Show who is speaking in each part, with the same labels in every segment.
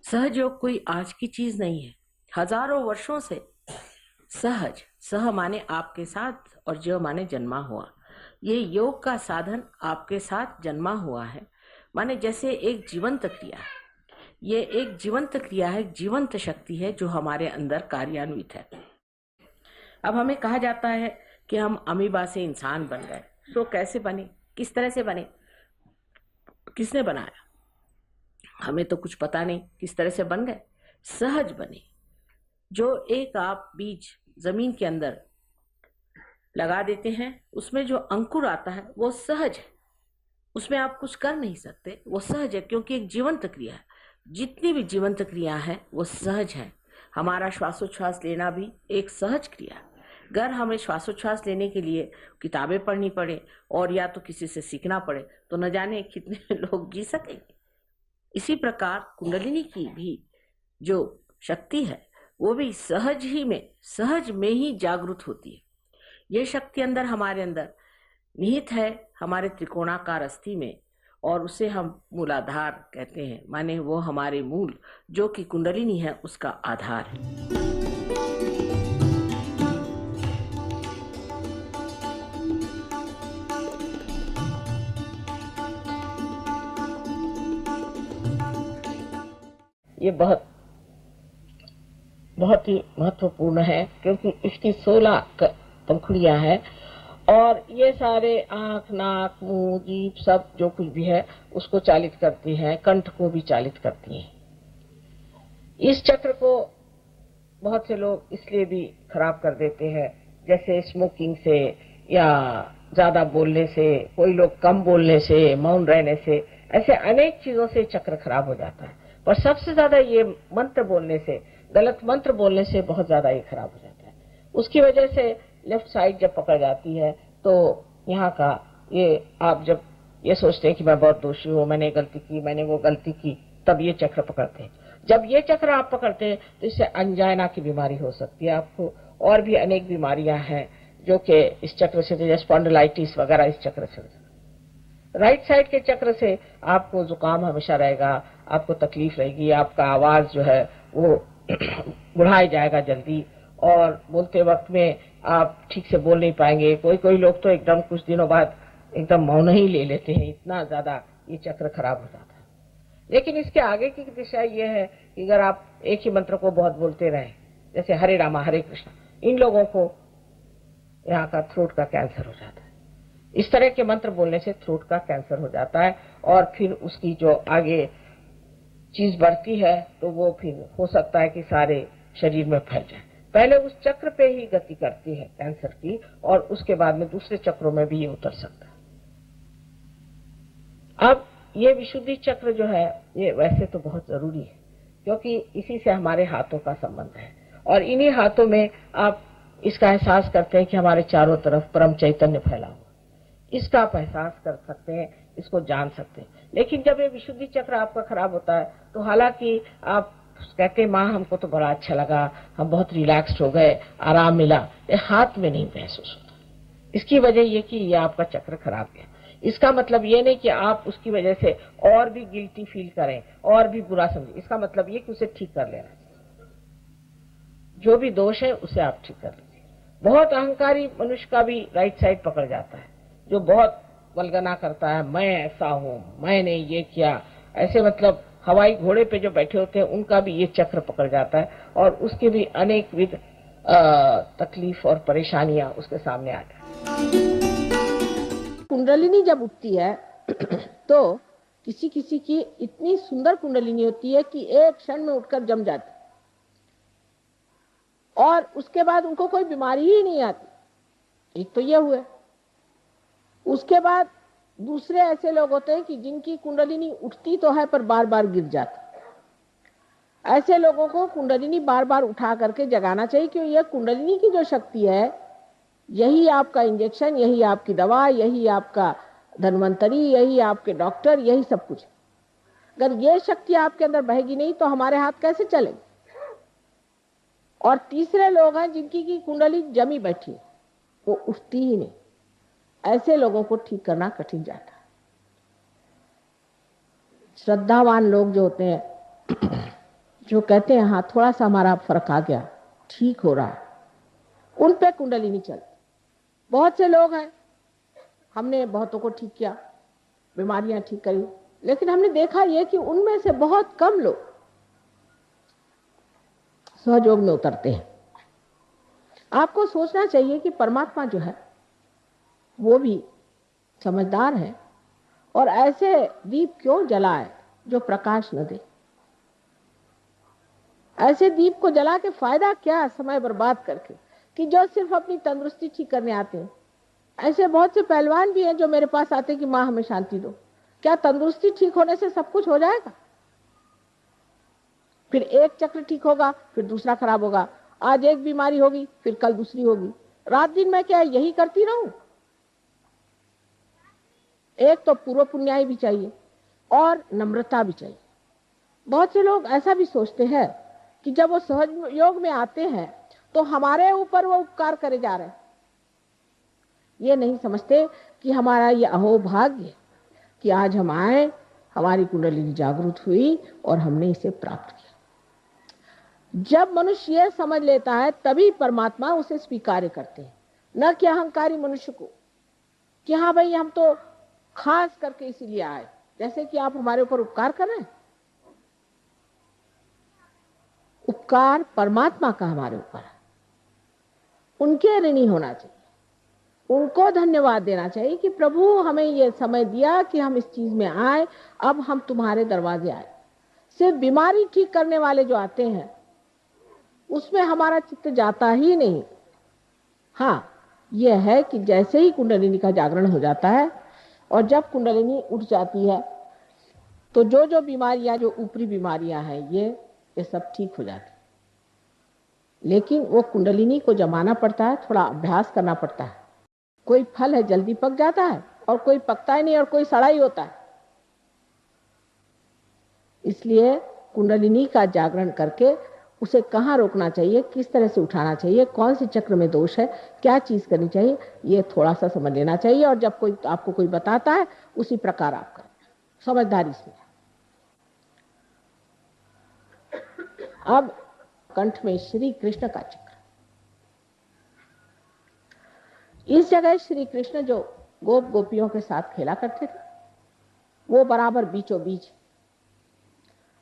Speaker 1: सहज योग कोई आज की चीज नहीं है। हजारों वर्षों से सहज, सह माने आपके साथ और ज माने जन्मा हुआ, ये योग का साधन आपके साथ जन्मा हुआ है। माने जैसे एक जीवंत क्रिया है, ये एक जीवंत क्रिया है, जीवंत शक्ति है जो हमारे अंदर कार्यान्वित है। अब हमें कहा जाता है कि हम अमीबा से इंसान बन गए। तो कैसे बने, किस तरह से बने, किसने बनाया? हमें तो कुछ पता नहीं किस तरह से बन गए। सहज बने। जो एक आप बीज जमीन के अंदर लगा देते हैं, उसमें जो अंकुर आता है वो सहज है, उसमें आप कुछ कर नहीं सकते, वो सहज है क्योंकि एक जीवंत क्रिया है। जितनी भी जीवंत क्रिया है वो सहज है। हमारा श्वासोच्छ्वास लेना भी एक सहज क्रिया है। अगर हमें श्वासोच्छ्वास लेने के लिए किताबें पढ़नी पड़े और या तो किसी से सीखना पड़े तो न जाने कितने लोग जी सकेंगे। इसी प्रकार कुंडलिनी की भी जो शक्ति है वो भी सहज में ही जागृत होती है। ये शक्ति अंदर हमारे अंदर निहित है, हमारे त्रिकोणाकार अस्थि में, और उसे हम मूलाधार कहते हैं। माने वो हमारे मूल जो कि कुंडलिनी है उसका आधार है। ये बहुत बहुत ही महत्वपूर्ण है क्योंकि इसकी 16 पंखुड़ियां हैं और ये सारे आंख, नाक, मुंह, जीभ सब जो कुछ भी है उसको चालित करती है, कंठ को भी चालित करती है। इस चक्र को बहुत से लोग इसलिए भी खराब कर देते हैं, जैसे स्मोकिंग से या ज्यादा बोलने से, कोई लोग कम बोलने से, मौन रहने से, ऐसे अनेक चीजों से चक्र खराब हो जाता है। पर सबसे ज्यादा ये मंत्र बोलने से, गलत मंत्र बोलने से बहुत ज्यादा ये खराब हो जाता है। उसकी वजह से लेफ्ट साइड जब पकड़ जाती है तो यहाँ का ये, आप जब ये सोचते हैं कि मैं बहुत दोषी हूँ, मैंने गलती की, मैंने वो गलती की, तब ये चक्र पकड़ते हैं। जब ये चक्र आप पकड़ते हैं तो इससे अंजाइना की बीमारी हो सकती है आपको, और भी अनेक बीमारियां हैं जो कि इस चक्र से, जैसे स्पॉन्डिलाइटिस वगैरह इस चक्र से। राइट साइड के चक्र से आपको जुकाम हमेशा रहेगा, आपको तकलीफ रहेगी, आपका आवाज जो है वो बुढ़ाया जाएगा जल्दी, और बोलते वक्त में आप ठीक से बोल नहीं पाएंगे। कोई लोग तो एकदम कुछ दिनों बाद एकदम मौन ही ले लेते हैं, इतना ज्यादा ये चक्र खराब हो जाता है। लेकिन इसके आगे की दिशा ये है कि अगर आप एक ही मंत्र को बहुत बोलते रहें, जैसे हरे रामा हरे कृष्णा, इन लोगों को यहाँ का थ्रोट का कैंसर हो जाता है। इस तरह के मंत्र बोलने से थ्रोट का कैंसर हो जाता है, और फिर उसकी जो आगे चीज बढ़ती है तो वो फिर हो सकता है कि सारे शरीर में फैल जाए। पहले उस चक्र पे ही गति करती है कैंसर की, और उसके बाद में दूसरे चक्रों में भी ये उतर सकता है। अब ये विशुद्धि चक्र जो है ये वैसे तो बहुत जरूरी है, क्योंकि इसी से हमारे हाथों का संबंध है, और इन्हीं हाथों में आप इसका एहसास करते हैं कि हमारे चारों तरफ परम चैतन्य फैला हुआ, इसका आप एहसास कर सकते हैं, इसको जान सकते हैं। लेकिन जब ये विशुद्धि चक्र आपका खराब होता है तो हालांकि आप कहते हैं माँ हमको तो बड़ा अच्छा लगा, हम बहुत रिलैक्स्ड हो गए, आराम मिला, ये हाथ में नहीं महसूस होता। इसकी वजह ये कि ये आपका चक्र खराब है। इसका मतलब ये नहीं कि आप उसकी वजह से और भी गिल्टी फील करें और भी बुरा समझें। इसका मतलब ये कि उसे ठीक कर लेना चाहिए, जो भी दोष है उसे आप ठीक कर लीजिए। बहुत अहंकारी मनुष्य का भी राइट साइड पकड़ जाता है, जो बहुत वल्गना करता है, मैं ऐसा हूं, मैंने ये किया, ऐसे मतलब हवाई घोड़े पे जो बैठे होते हैं उनका भी ये चक्र पकड़ जाता है, और उसके भी अनेक विध तकलीफ और परेशानियां उसके सामने आ जाती हैं।
Speaker 2: कुंडलिनी जब उठती है तो किसी किसी की इतनी सुंदर कुंडलिनी होती है कि एक क्षण में उठकर जम जाती, और उसके बाद उनको कोई बीमारी ही नहीं आती। एक तो ये हुए। उसके बाद दूसरे ऐसे लोग होते हैं कि जिनकी कुंडलिनी उठती तो है पर बार बार गिर जाती। ऐसे लोगों को कुंडलिनी बार बार उठा करके जगाना चाहिए, क्योंकि यह कुंडलिनी की जो शक्ति है यही आपका इंजेक्शन, यही आपकी दवा, यही आपका धन्वंतरी, यही आपके डॉक्टर, यही सब कुछ। अगर ये शक्ति आपके अंदर बहेगी नहीं तो हमारे हाथ कैसे चलेंगे। और तीसरे लोग हैं जिनकी की कुंडली जमी बैठी, वो उठती ही नहीं। ऐसे लोगों को ठीक करना कठिन जाता है। श्रद्धावान लोग जो होते हैं जो कहते हैं हाँ थोड़ा सा हमारा फर्क आ गया, ठीक हो रहा है, उन पे कुंडलिनी चलती। बहुत से लोग हैं, हमने बहुतों को ठीक किया, बीमारियां ठीक करी, लेकिन हमने देखा ये कि उनमें से बहुत कम लोग सहयोग में उतरते हैं। आपको सोचना चाहिए कि परमात्मा जो है वो भी समझदार है, और ऐसे दीप क्यों जलाए जो प्रकाश न दे। ऐसे दीप को जला के फायदा क्या, समय बर्बाद करके, कि जो सिर्फ अपनी तंदुरुस्ती ठीक करने आते हैं। ऐसे बहुत से पहलवान भी हैं जो मेरे पास आते हैं कि माँ हमें शांति दो। क्या तंदुरुस्ती ठीक होने से सब कुछ हो जाएगा? फिर एक चक्र ठीक होगा, फिर दूसरा खराब होगा। आज एक बीमारी होगी, फिर कल दूसरी होगी। रात दिन मैं क्या यही करती रहूं? एक तो पूर्व पुण्याई भी चाहिए और नम्रता भी चाहिए। बहुत से लोग ऐसा भी सोचते हैं कि जब वो सहज योग में आते हैं तो हमारे ऊपर वो उपकार करे जा रहे हैं। ये नहीं समझते कि हमारा ये अहोभाग्य कि आज हम आए, हमारी कुंडलिनी जागृत हुई और हमने इसे प्राप्त किया। जब मनुष्य ये समझ लेता है तभी परमात्मा उसे स्वीकार करते हैं, न कि अहंकारी मनुष्य को कि हाँ भाई हम तो खास करके इसीलिए आए, जैसे कि आप हमारे ऊपर उपकार कर रहे हैं। उपकार परमात्मा का हमारे ऊपर है, उनके ऋणी होना चाहिए, उनको धन्यवाद देना चाहिए कि प्रभु हमें ये समय दिया कि हम इस चीज में आए, अब हम तुम्हारे दरवाजे आए। सिर्फ बीमारी ठीक करने वाले जो आते हैं उसमें हमारा चित्त जाता ही नहीं। हाँ, यह है कि जैसे ही कुंडलिनी का जागरण हो जाता है और जब कुंडलिनी उठ जाती है तो जो जो बीमारियां, जो ऊपरी बीमारियां हैं, ये सब ठीक हो जाती। लेकिन वो कुंडलिनी को जमाना पड़ता है, थोड़ा अभ्यास करना पड़ता है। कोई फल है जल्दी पक जाता है और कोई पकता ही नहीं और कोई सड़ा ही होता है। इसलिए कुंडलिनी का जागरण करके उसे कहाँ रोकना चाहिए, किस तरह से उठाना चाहिए, कौन से चक्र में दोष है, क्या चीज करनी चाहिए, ये थोड़ा सा समझ लेना चाहिए। और जब कोई आपको कोई बताता है उसी प्रकार आप करें, समझदारी से। अब कंठ में श्री कृष्ण का चक्र। इस जगह श्री कृष्ण जो गोप गोपियों के साथ खेला करते थे वो बराबर बीचों बीच।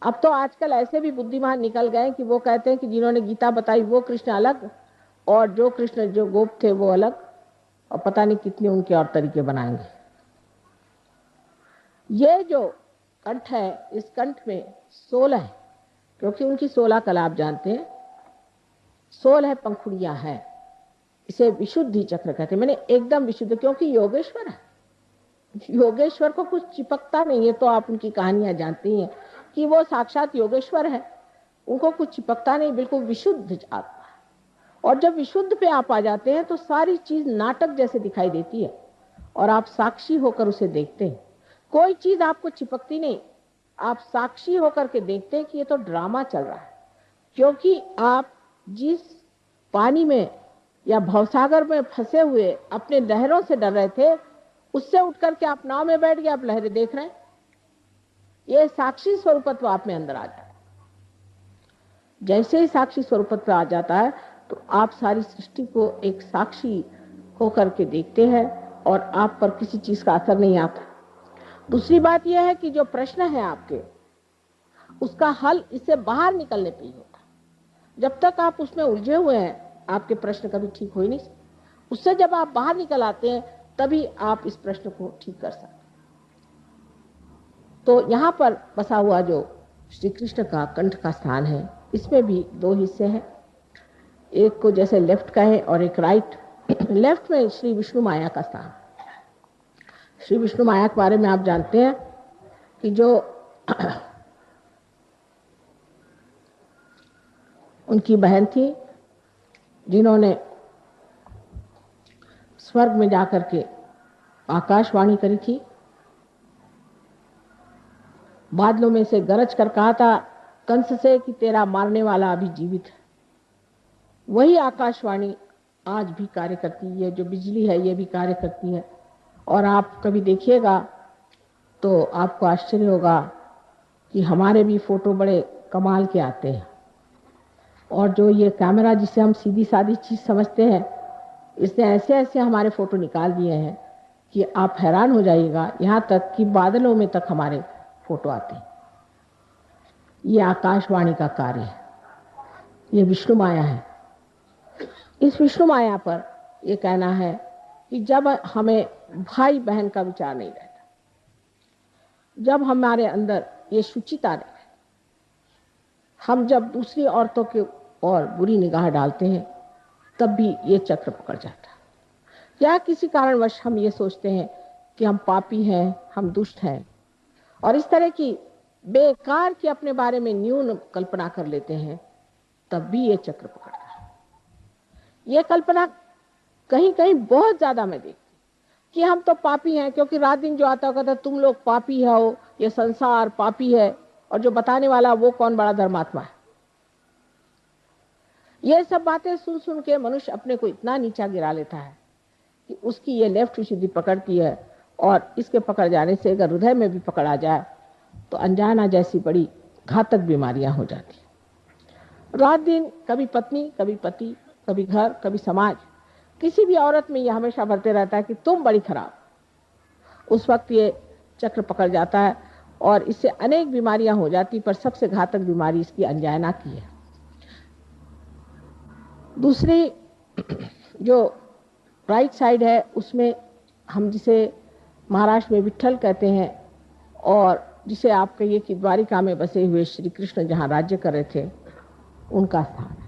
Speaker 2: अब तो आजकल ऐसे भी बुद्धिमान निकल गए कि वो कहते हैं कि जिन्होंने गीता बताई वो कृष्ण अलग और जो कृष्ण जो गोप थे वो अलग, और पता नहीं कितने उनके और तरीके बनाएंगे। ये जो कंठ है, इस कंठ में 16 है, क्योंकि उनकी 16 कला आप जानते हैं, 16 पंखुड़ियां हैं। इसे विशुद्धि चक्र कहते हैं, मैंने एकदम विशुद्ध, क्योंकि योगेश्वर है। योगेश्वर को कुछ चिपकता नहीं है, तो आप उनकी कहानियां जानती हैं कि वो साक्षात योगेश्वर है, उनको कुछ चिपकता नहीं, बिल्कुल विशुद्ध आत्मा है। और जब विशुद्ध पे आप आ जाते हैं तो सारी चीज नाटक जैसे दिखाई देती है और आप साक्षी होकर उसे देखते हैं। कोई चीज आपको चिपकती नहीं, आप साक्षी होकर के देखते हैं कि ये तो ड्रामा चल रहा है। क्योंकि आप जिस पानी में या भवसागर में फंसे हुए अपने लहरों से डर रहे थे, उससे उठकर के आप नाव में बैठ गए, आप लहरें देख रहे हैं। ये साक्षी स्वरूपत्व आप में अंदर आ जाता है। जैसे ही साक्षी स्वरूपत्व आ जाता है तो आप सारी सृष्टि को एक साक्षी होकर के देखते हैं और आप पर किसी चीज का असर नहीं आता। दूसरी बात यह है कि जो प्रश्न है आपके, उसका हल इससे बाहर निकलने पे ही होता है। जब तक आप उसमें उलझे हुए हैं आपके प्रश्न कभी ठीक हो ही नहीं सकते। उससे जब आप बाहर निकल आते हैं तभी आप इस प्रश्न को ठीक कर सकते। तो यहाँ पर बसा हुआ जो श्री कृष्ण का कंठ का स्थान है, इसमें भी 2 हिस्से हैं। एक को जैसे लेफ्ट का है और एक राइट। लेफ्ट में श्री विष्णु माया का स्थान। श्री विष्णु माया के बारे में आप जानते हैं कि जो उनकी बहन थी जिन्होंने स्वर्ग में जाकर के आकाशवाणी करी थी, बादलों में से गरज कर कहा था कंस से कि तेरा मारने वाला अभी जीवित है। वही आकाशवाणी आज भी कार्य करती है, जो बिजली है ये भी कार्य करती है। और आप कभी देखिएगा तो आपको आश्चर्य होगा कि हमारे भी फोटो बड़े कमाल के आते हैं। और जो ये कैमरा जिसे हम सीधी सादी चीज़ समझते हैं, इसने ऐसे ऐसे हमारे फ़ोटो निकाल दिए हैं कि आप हैरान हो जाइएगा। यहाँ तक कि बादलों में तक हमारे फ़ोटो आते हैं। ये आकाशवाणी का कार्य है, ये विष्णु माया है। इस विष्णु माया पर ये कहना है कि जब हमें भाई बहन का विचार नहीं रहता, जब हमारे अंदर ये शुचिता नहीं, हम जब दूसरी औरतों के और बुरी निगाह डालते हैं, तब भी ये चक्र पकड़ जाता है। या किसी कारणवश हम ये सोचते हैं कि हम पापी हैं, हम दुष्ट हैं, और इस तरह की बेकार की अपने बारे में न्यून कल्पना कर लेते हैं, तब भी ये चक्र पकड़ता है। ये कल्पना कहीं कहीं बहुत ज्यादा मैं देखती कि हम तो पापी हैं, क्योंकि रात दिन जो आता कहता तुम लोग पापी हो, ये संसार पापी है, और जो बताने वाला वो कौन बड़ा धर्मात्मा है। ये सब बातें सुन सुन के मनुष्य अपने को इतना नीचा गिरा लेता है कि उसकी ये लेफ्ट विशुद्धि पकड़ती है, और इसके पकड़ जाने से अगर हृदय में भी पकड़ आ जाए तो अनजाना जैसी बड़ी घातक बीमारियां हो जाती हैं। रात दिन कभी पत्नी, कभी पति, कभी घर, कभी समाज, किसी भी औरत में यह हमेशा भरते रहता है कि तुम बड़ी खराब। उस वक्त ये चक्र पकड़ जाता है और इससे अनेक बीमारियां हो जाती, पर सबसे घातक बीमारी इसकी अनजाना की है। दूसरी जो राइट साइड है, उसमें हम जिसे महाराष्ट्र में विट्ठल कहते हैं, और जिसे आप कहिए कि द्वारिका में बसे हुए श्री कृष्ण जहाँ राज्य कर रहे थे, उनका स्थान है।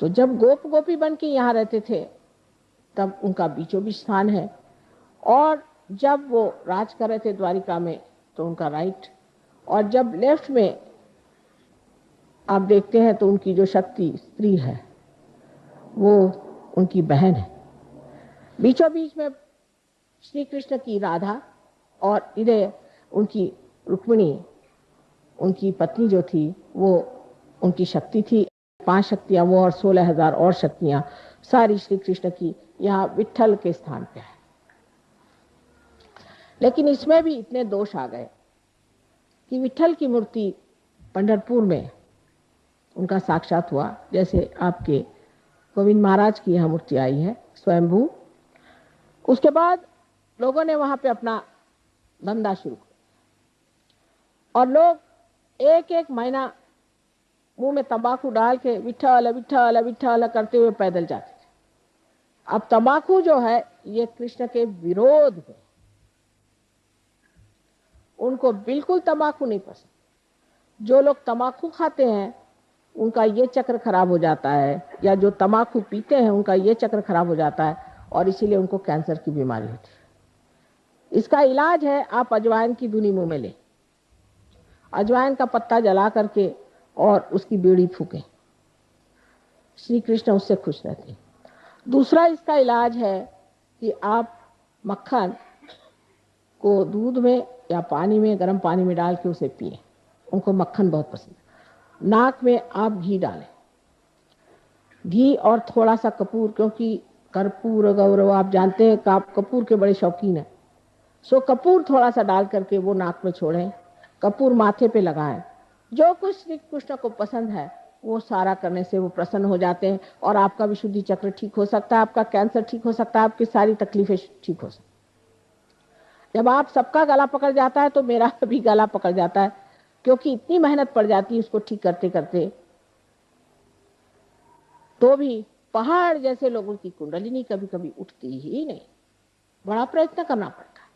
Speaker 2: तो जब गोप गोपी बन के यहाँ रहते थे, तब उनका बीचों बीच स्थान है, और जब वो राज कर रहे थे द्वारिका में, तो उनका राइट, और जब लेफ्ट में आप देखते हैं तो उनकी जो शक्ति स्त्री है, वो उनकी बहन है। बीचों बीच में श्री कृष्ण की राधा, और इधर उनकी रुक्मिणी, उनकी पत्नी जो थी, वो उनकी शक्ति थी। 5 शक्तियां वो और 16,000 और शक्तियां सारी श्री कृष्ण की यहाँ विट्ठल के स्थान पे है। लेकिन इसमें भी इतने दोष आ गए कि विट्ठल की मूर्ति पंढरपुर में उनका साक्षात हुआ, जैसे आपके गोविंद महाराज की यहाँ मूर्ति आई है स्वयंभू। उसके बाद लोगों ने वहां पे अपना धंधा शुरू किया, और लोग एक एक महीना मुंह में तंबाकू डाल के विट्ठल विट्ठल विट्ठल करते हुए पैदल जाते थे। अब तंबाकू जो है ये कृष्ण के विरोध है, उनको बिल्कुल तंबाकू नहीं पसंद। जो लोग तंबाकू खाते हैं उनका ये चक्र खराब हो जाता है, या जो तंबाकू पीते हैं उनका ये चक्र खराब हो जाता है, और इसीलिए उनको कैंसर की बीमारी होती है। इसका इलाज है आप अजवाइन की धुनी मुंह में लें, अजवाइन का पत्ता जला करके और उसकी बीड़ी फूकें, श्री कृष्ण उससे खुश रहते हैं। दूसरा इसका इलाज है कि आप मक्खन को दूध में या पानी में, गर्म पानी में डाल के उसे पिए, उनको मक्खन बहुत पसंद है। नाक में आप घी डालें, घी और थोड़ा सा कपूर, क्योंकि कर्पूर गौरव आप जानते हैं कि आप कपूर के बड़े शौकीन हैं, सो कपूर थोड़ा सा डाल करके वो नाक में छोड़ें, कपूर माथे पे लगाएं। जो कुछ श्री कृष्ण को पसंद है वो सारा करने से वो प्रसन्न हो जाते हैं, और आपका विशुद्धि चक्र ठीक हो सकता है, आपका कैंसर ठीक हो सकता है, आपकी सारी तकलीफें ठीक हो सकती। जब आप सबका गला पकड़ जाता है तो मेरा भी गला पकड़ जाता है, क्योंकि इतनी मेहनत पड़ जाती है उसको ठीक करते करते, तो भी पहाड़ जैसे लोगों की कुंडलिनी कभी कभी उठती ही नहीं, बड़ा प्रयत्न करना पड़ता है।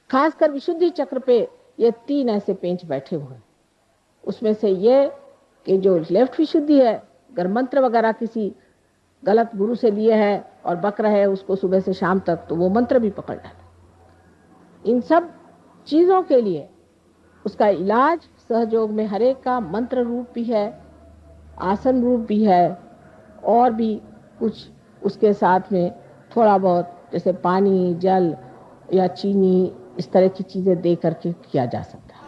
Speaker 2: खासकर विशुद्धि चक्र पे ये 3 ऐसे पेंच बैठे हुए हैं। उसमें से ये कि जो लेफ्ट विशुद्धि है, अगर मंत्र वगैरह किसी गलत गुरु से लिए है और बक रहे हैं उसको सुबह से शाम तक, तो वो मंत्र भी पकड़ जाता है। इन सब चीजों के लिए उसका इलाज सहयोग में हरेक का मंत्र रूप भी है, आसन रूप भी है, और भी कुछ उसके साथ में थोड़ा बहुत जैसे पानी, जल या चीनी, इस तरह की चीजें दे करके किया जा सकता है।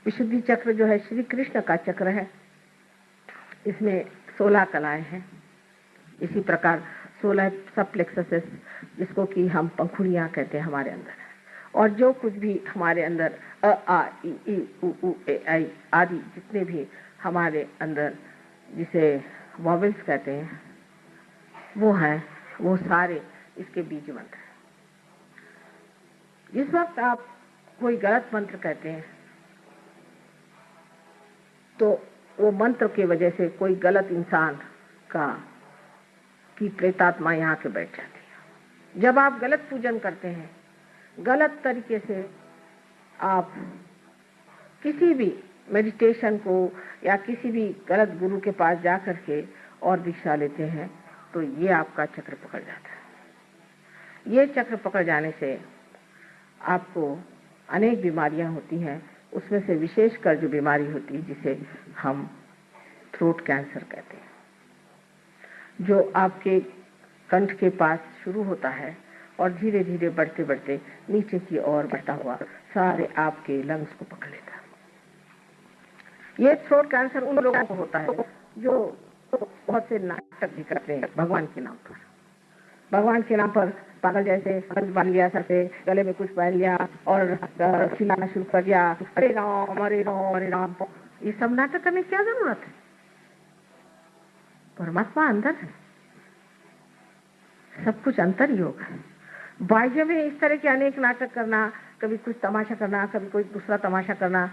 Speaker 2: विशुद्धि चक्र जो है श्री कृष्ण का चक्र है, इसमें 16 कलाएं हैं। इसी प्रकार 16 सब प्लेक्ससेस, जिसको कि हम पंखुड़ियां कहते हैं, हमारे अंदर है, और जो कुछ भी हमारे अंदर अ आ इ ई उ ऊ ए ऐ आदि जितने भी हमारे अंदर जिसे वॉवेल्स कहते हैं वो हैं, वो सारे इसके बीज मंत्र हैं। जिस वक्त आप कोई गलत मंत्र कहते हैं तो वो मंत्र की वजह से कोई गलत इंसान की प्रेतात्मा यहाँ के बैठ जाती है। जब आप गलत पूजन करते हैं, गलत तरीके से आप किसी भी मेडिटेशन को या किसी भी गलत गुरु के पास जा करके और दीक्षा लेते हैं तो ये आपका चक्र पकड़ जाता है। ये चक्र पकड़ जाने से आपको अनेक बीमारियां होती हैं, उसमें से विशेषकर जो बीमारी होती है जिसे हम थ्रोट कैंसर कहते हैं, जो आपके कंठ के पास शुरू होता है और धीरे धीरे बढ़ते बढ़ते नीचे की ओर बढ़ता हुआ सारे आपके लंग्स को पकड़ लेता है। ये थ्रोट कैंसर उन लोगों को होता है जो बहुत से नाटक भी करते हैं भगवान के नाम पर। भगवान के नाम पर पागल जैसे बांध लिया सर पे, गले में कुछ पहन लिया और चिल्लाना शुरू कर दिया, हरे राम हरे राम हरे राम। ये सब नाटक करने की क्या जरूरत है? परमात्मा अंदर है, सब कुछ अंतर योग है। बाह्य में इस तरह के अनेक नाटक करना, कभी कुछ तमाशा करना, कभी कोई दूसरा तमाशा करना,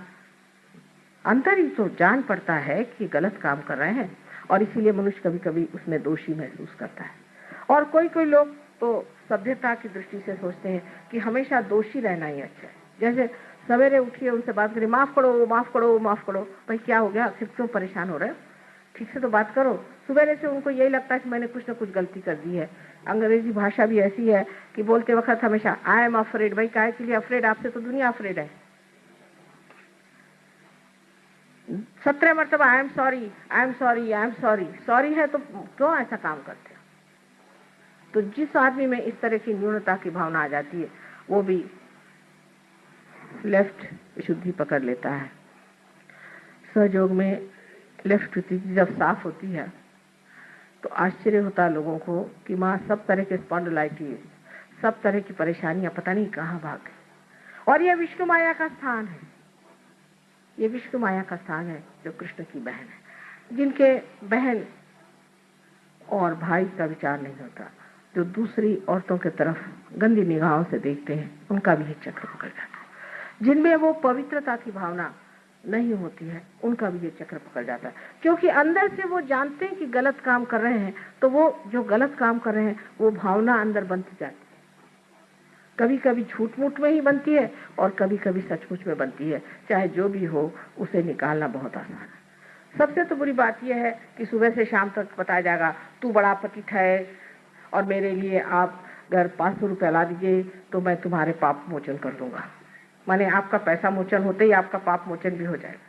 Speaker 2: अंतर ही तो जान पड़ता है कि गलत काम कर रहे हैं और इसीलिए मनुष्य कभी कभी उसमें दोषी महसूस करता है। और कोई कोई लोग तो सभ्यता की दृष्टि से सोचते हैं कि हमेशा दोषी रहना ही अच्छा है। जैसे सवेरे उठिए, उनसे बात करिए, माफ करो माफ करो माफ करो। भाई क्या हो गया, आखिर क्यों परेशान हो रहे हो? ठीक से तो बात करो। सुबह से उनको यही लगता है कि मैंने कुछ ना कुछ गलती कर दी है। अंग्रेजी भाषा भी ऐसी है कि बोलते वक्त हमेशा आई एम अफ्रेड। भाई काहे के लिए अफ्रेड? आपसे तो दुनिया अफ्रेड है। 17 मरतबा I am sorry I am sorry I am sorry. Sorry है तो क्यों ऐसा काम करते हो? तो जिस आदमी में इस तरह की न्यूनता की भावना आ जाती है वो भी लेफ्ट विशुद्धि पकड़ लेता है। सहयोग में लेफ्ट विशुद्धि जब साफ होती है तो आश्चर्य होता है लोगों को कि माँ सब तरह के स्पॉन्डिलाइटिस, सब तरह की परेशानियां पता नहीं कहाँ भाग गई। और यह विष्णु माया का स्थान है, ये विष्णु माया का स्थान है जो कृष्ण की बहन है, जिनके बहन और भाई का विचार नहीं होता, जो दूसरी औरतों की तरफ गंदी निगाहों से देखते हैं, उनका भी चक्र पकड़ जाता है। जिनमें वो पवित्रता की भावना नहीं होती है उनका भी ये चक्र पकड़ जाता है, क्योंकि अंदर से वो जानते हैं कि गलत काम कर रहे हैं, तो वो जो गलत काम कर रहे हैं वो भावना अंदर बनती जाती है। कभी कभी झूठ मूठ में ही बनती है और कभी कभी सचमुच में बनती है। चाहे जो भी हो उसे निकालना बहुत आसान है। सबसे तो बुरी बात यह है कि सुबह से शाम तक बताया जाएगा तू बड़ा पतित है और मेरे लिए आप अगर 500 रुपया ला दीजिए तो मैं तुम्हारे पाप मोचन कर दूंगा। माने आपका पैसा मोचन होते ही आपका पाप मोचन भी हो जाएगा।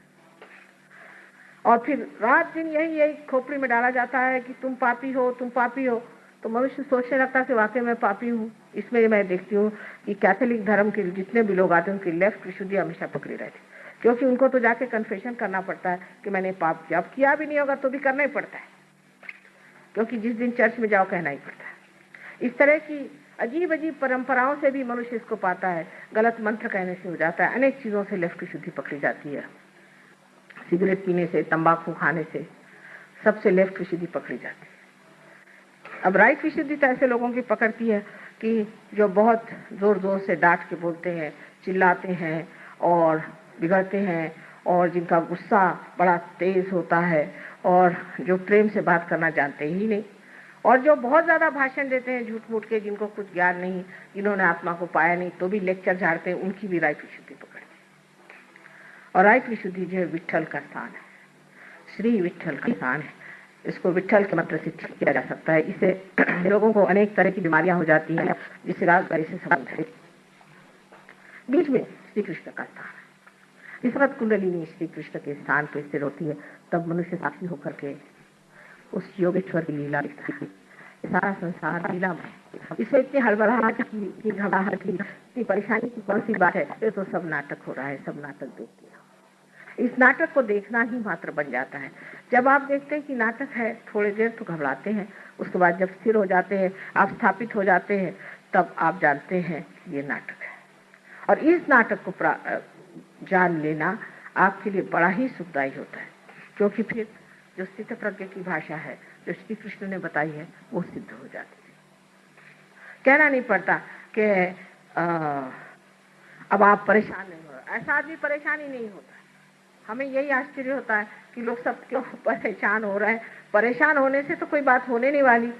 Speaker 2: और फिर रात दिन यही खोपड़ी में डाला जाता है कि तुम पापी हो तुम पापी हो। तो मनुष्य सोचने लगता है कि वाकई मैं पापी हूँ। इसमें मैं देखती हूँ कि कैथोलिक धर्म के जितने भी लोग आते हैं उनकी लेफ्ट विशुद्धि हमेशा पकड़ी रहती, क्योंकि उनको तो जाके कन्फेशन करना पड़ता है कि मैंने पाप किया। अब किया भी नहीं होगा तो भी करना ही पड़ता है, क्योंकि जिस दिन चर्च में जाओ कहना ही पड़ता है। इस तरह की अजीब अजीब परंपराओं से भी मनुष्य इसको पाता है। गलत मंत्र कहने से हो जाता है, अनेक चीजों से लेफ्ट विशुद्धि पकड़ी जाती है। सिगरेट पीने से, तंबाकू खाने से, सबसे लेफ्ट विशुद्धि पकड़ी जाती है। अब राइट विशुद्धि तो ऐसे लोगों की पकड़ती है कि जो बहुत जोर जोर से डांट के बोलते हैं, चिल्लाते हैं और बिगड़ते हैं, और जिनका गुस्सा बड़ा तेज होता है, और जो प्रेम से बात करना जानते ही नहीं, और जो बहुत ज्यादा भाषण देते हैं झूठ मूठ के, जिनको कुछ ज्ञान नहीं, जिन्होंने आत्मा को पाया नहीं तो भी लेक्चर झाड़ते हैं, उनकी भी राइट विशुद्धि पकड़ती है। और राइट विशुद्धि जो है विट्ठल का स्थान है, श्री विट्ठल का स्थान है। इसको विट्ठल के मंत्र से ठीक किया जा सकता है। इससे लोगों को अनेक तरह की बीमारियां हो जाती हैं जिससे राजगारी से संबंध है। बीच में श्री कृष्ण का स्थान है। इस वक्त कुंडलिनी श्री कृष्ण के स्थान पर स्थिर होती है, तब मनुष्य साक्षी होकर के उस योगेश्वर की लीला दिखती है। सारा संसार लीला में, इसमें इतनी हड़बड़ाहट की, घबराहट की, इतनी परेशानी की कौन सी बात है? ये तो सब नाटक हो रहा है, सब नाटक देखते हैं। इस नाटक को देखना ही मात्र बन जाता है। जब आप देखते हैं कि नाटक है, थोड़ी देर तो घबराते हैं, उसके बाद जब स्थिर हो जाते हैं, आप स्थापित हो जाते हैं, तब आप जानते हैं कि ये नाटक है। और इस नाटक को जान लेना आपके लिए बड़ा ही सुखदायी होता है, क्योंकि फिर जो स्थित प्रज्ञ की भाषा है जो श्री कृष्ण ने बताई है वो सिद्ध हो जाती है। कहना नहीं पड़ता कि अब आप परेशान नहीं हो रहे, ऐसा आदमी परेशान ही नहीं होता। हमें यही आश्चर्य होता है कि लोग सब क्यों परेशान हो रहे हैं। परेशान होने से तो कोई बात होने नहीं वाली,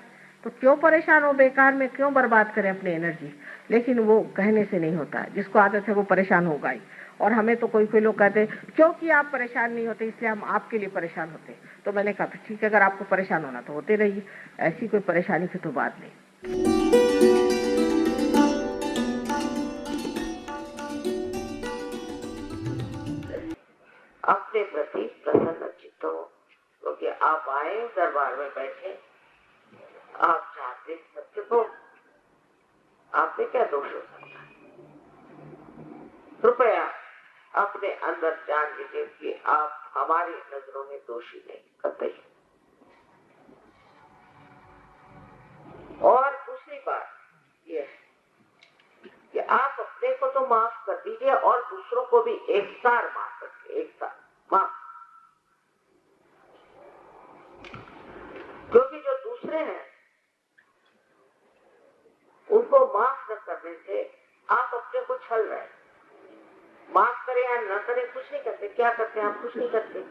Speaker 2: तो क्यों परेशान हो, बेकार में क्यों बर्बाद करें अपनी एनर्जी। लेकिन वो कहने से नहीं होता है, जिसको आदत है वो परेशान होगा ही। और हमें तो कोई लोग कहते हैं क्योंकि आप परेशान नहीं होते इसलिए हम आपके लिए परेशान होते। तो मैंने कहा ठीक है, अगर आपको परेशान होना तो होते रहिए, ऐसी कोई परेशानी की तो बात नहीं।
Speaker 1: अपने प्रति प्रसन्न चित्त हो, क्योंकि आप आए दरबार में बैठे, आप चाहते सत्य को, आप में क्या दोष हो सकता है। कृपया अपने अंदर जान लीजिए कि आप हमारी नजरों में दोषी नहीं करते। और दूसरी बात यह है कि आप अपने को तो माफ कर दीजिए और दूसरों को भी एक सार माफ करिए, एक सार माफ। क्योंकि जो दूसरे हैं उनको माफ न करने से आप अपने को छल रहे हैं। माफ करें या न करें कुछ नहीं करते, क्या करते हैं आप, कुछ नहीं करते।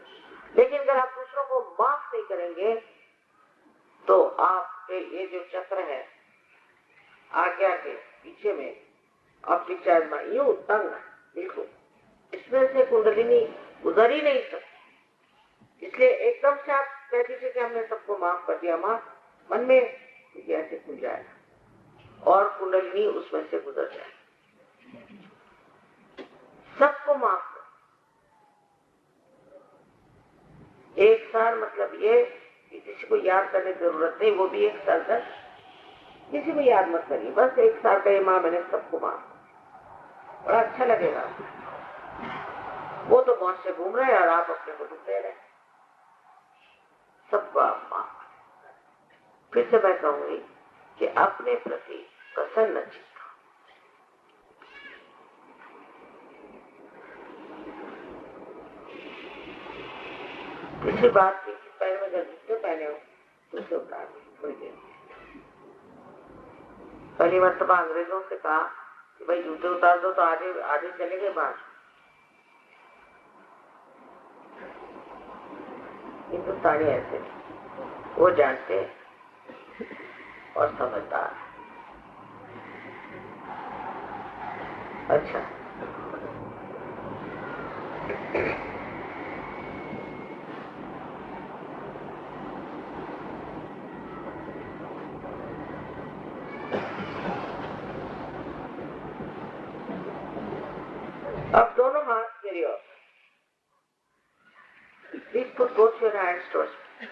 Speaker 1: लेकिन अगर आप दूसरों को माफ नहीं करेंगे तो आपके ये जो चक्र है आज्ञा के पीछे में आपकी चार्मा यूं तंग बिल्कुल, इसमें से कुंडलिनी गुजर ही नहीं सकती। इसलिए एकदम से आप कह दीजिए कि हमने सबको माफ कर दिया, माफ मन में ऐसे खुल जाएगा और कुंडलिनी उसमें से गुजर जाएगी। सबको माफ कर, एक सार मतलब ये कि किसी को याद करने की जरूरत नहीं, वो भी एक सार कर, किसी को याद मत करिए, बस एक सार कहे माँ मैंने सबको माफ, बड़ा अच्छा लगेगा। वो तो मौज से घूम रहे हैं और आप अपने को दुख दे रहे हैं। सबको आप माफ। फिर से मैं कहूंगी कि अपने प्रति प्रसन्न चित्त। इसी बात की पैर में अगर जूते पहने हो तो उसे उतार थोड़ी देर। पहली मर्तबा अंग्रेजों से कहा कि भाई जूते उतार दो तो आधे आधे चले गए बाहर। हिंदुस्तानी ऐसे वो जानते और समझदार। अच्छा, अब दोनों हाथ मेरी ओर। Please put both your hands towards me.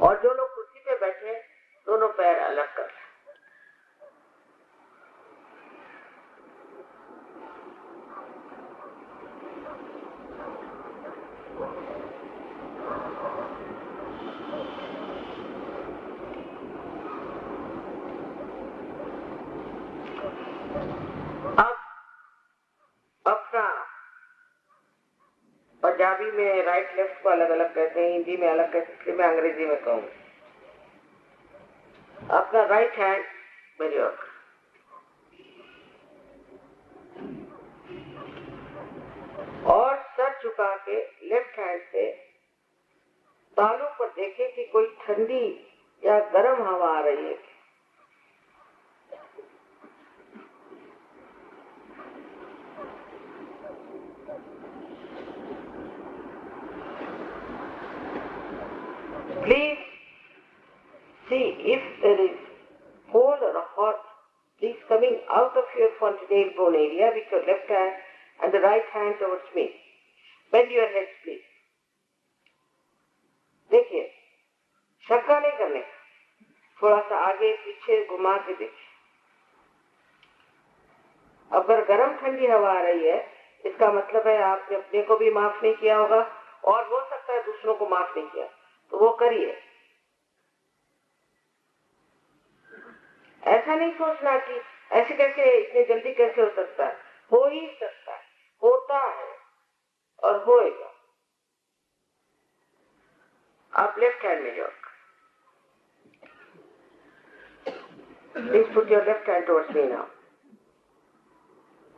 Speaker 1: और जो लोग कुर्सी पे बैठे दोनों पैर अलग कर। पंजाबी में राइट लेफ्ट को अलग अलग कहते हैं, हिंदी में अलग कहते हैं, इसलिए मैं अंग्रेजी में कहूँ। अपना राइट हैंड मेरी ओर और सर झुका के लेफ्ट हैंड से तालू पर देखे कि कोई ठंडी या गर्म हवा आ रही है। Please see if there is cold or hot, please coming out of your fontanelle bone area with your left hand and the right hand towards me. Bend your head, please. देखिए, शक्का नहीं करने, थोड़ा सा आगे पीछे घुमा के देखिए। अगर गर्म ठंडी हवा आ रही है, इसका मतलब है आपने अपने को भी माफ नहीं किया होगा और हो सकता है दूसरों को माफ नहीं किया, तो वो करिए। ऐसा नहीं सोचना कि ऐसे कैसे, इतनी जल्दी कैसे हो सकता है। हो ही सकता है, होता है और होएगा। आप लेफ्ट हैंड में जाओ। Please put your left hand towards me now.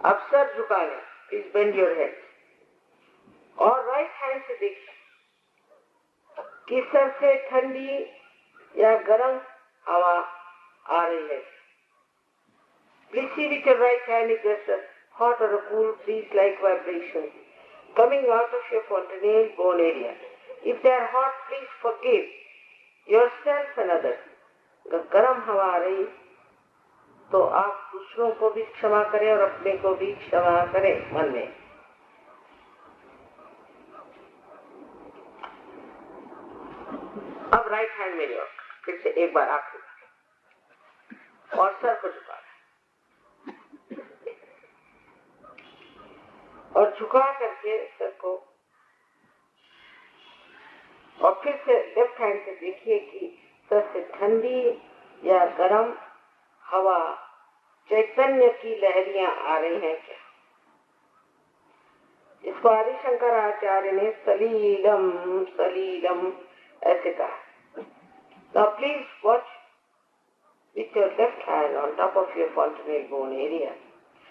Speaker 1: अब सर झुका लें, प्लीज बेंड योर हेड और राइट हैंड से देखिए कि सर से ठंडी या गर्म हवा आ रही है। Please see with your right hand if there's a hot or a cool breeze-like vibration coming out of your fontanelle bone area. If they are hot, please forgive yourself and others. अगर गर्म हवा आ रही तो आप दूसरों को भी क्षमा करें और अपने को भी क्षमा करें मन में। अब राइट हैंड मेरी ओर फिर से एक बार आखिरी और सर को झुका और झुका करके सर को, और फिर से लेफ्ट हैंड से देखिए कि सर से ठंडी या गर्म हवा, चैतन्य की लहरियां आ रही हैं क्या। इसको आदि शंकराचार्य ने सलीलम सलीलम ऐसे कहा। Now please watch with your left hand on top of your fontanelle bone area.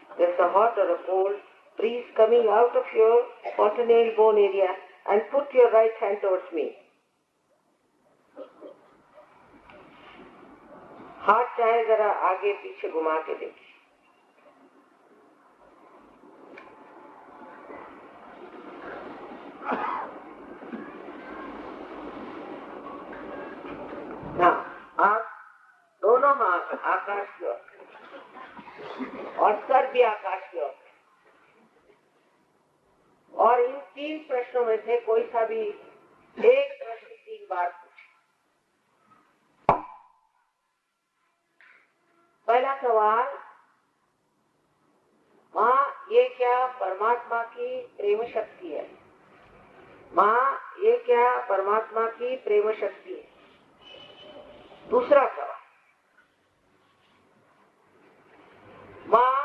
Speaker 1: There's a hot or a cold breeze coming out of your fontanelle bone area and put your right hand towards me. हाथ चाहे जरा आगे पीछे घुमा के देखिए। आप दोनों हाथ आकाश की ओर और सर भी आकाश की ओर, और इन 3 प्रश्नों में से कोई सा भी एक प्रश्न 3 बार पूछे। पहला सवाल, माँ ये क्या परमात्मा की प्रेम शक्ति है? माँ ये क्या परमात्मा की प्रेम शक्ति है? दूसरा सवाल, माँ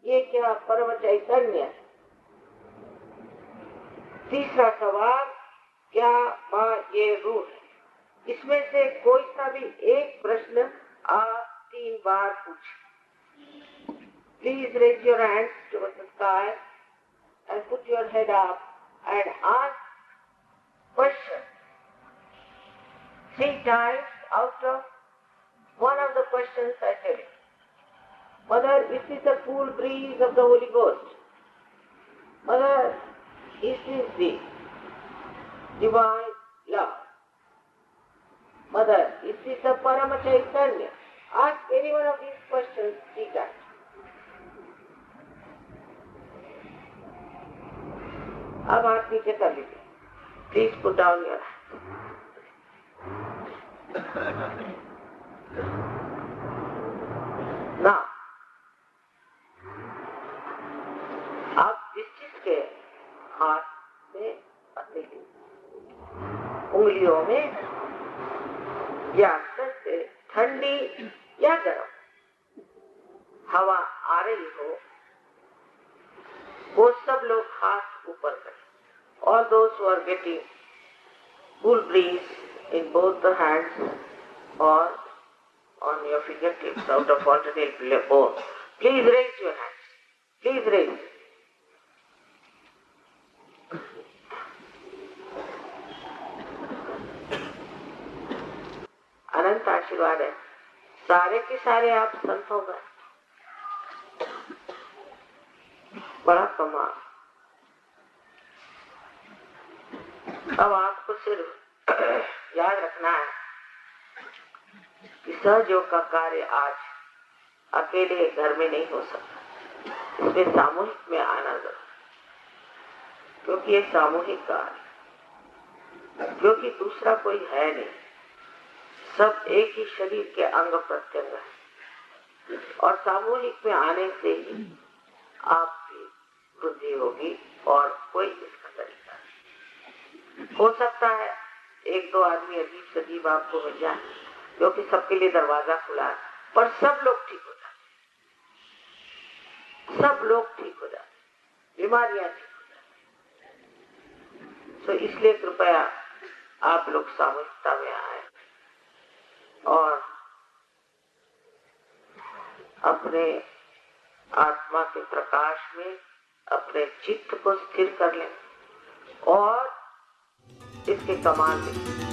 Speaker 1: ये क्या परम चैतन्य है? तीसरा सवाल, क्या माँ ये रूह है? इसमें से कोई सा भी एक प्रश्न आप 3 बार पूछें। Please raise your hands towards the sky and put your head up and ask question 3 times out of one of the questions I tell you. Mother, is this the cool breeze of the Holy Ghost? Mother, is this the divine love? Mother, is this the Parama Chaitanya? Ask any one of these questions 3 times. अब हाथ नीचे कर लीजिए। Please put down your hands. Now, आप जिस चीज के हाथ में अपनी उंगलियों में या सर से ठंडी या गर्म हवा आ रही हो, वो सब लोग हाथ ऊपर करें। All those who are getting cool breeze in both the hands or on your fingertips out of alternate bone, please raise your hands. Please raise. अनंत आशीर्वाद है। सारे के सारे आप संत हो गए। बड़ा कमाल। अब आपको सिर्फ याद रखना है कि सहयोग का कार्य आज अकेले घर में नहीं हो सकता, इसमें सामूहिक में आना जरूर, क्योंकि ये सामूहिक कार्य, क्योंकि दूसरा कोई है नहीं, सब एक ही शरीर के अंग प्रत्यंग है। और सामूहिक में आने से ही आपकी वृद्धि होगी और कोई इसका तरीका नहीं। हो सकता है एक दो आदमी अजीब से अजीब आपको मिल जाए, क्योंकि सबके लिए दरवाजा खुला है, पर सब लोग ठीक हो जाते, सब लोग ठीक हो जाते, बीमारियां ठीक हो जाती। तो इसलिए कृपया आप लोग सामूहिकता में आए और अपने आत्मा के प्रकाश में अपने चित्त को स्थिर कर लें और इसके कमाल देखें।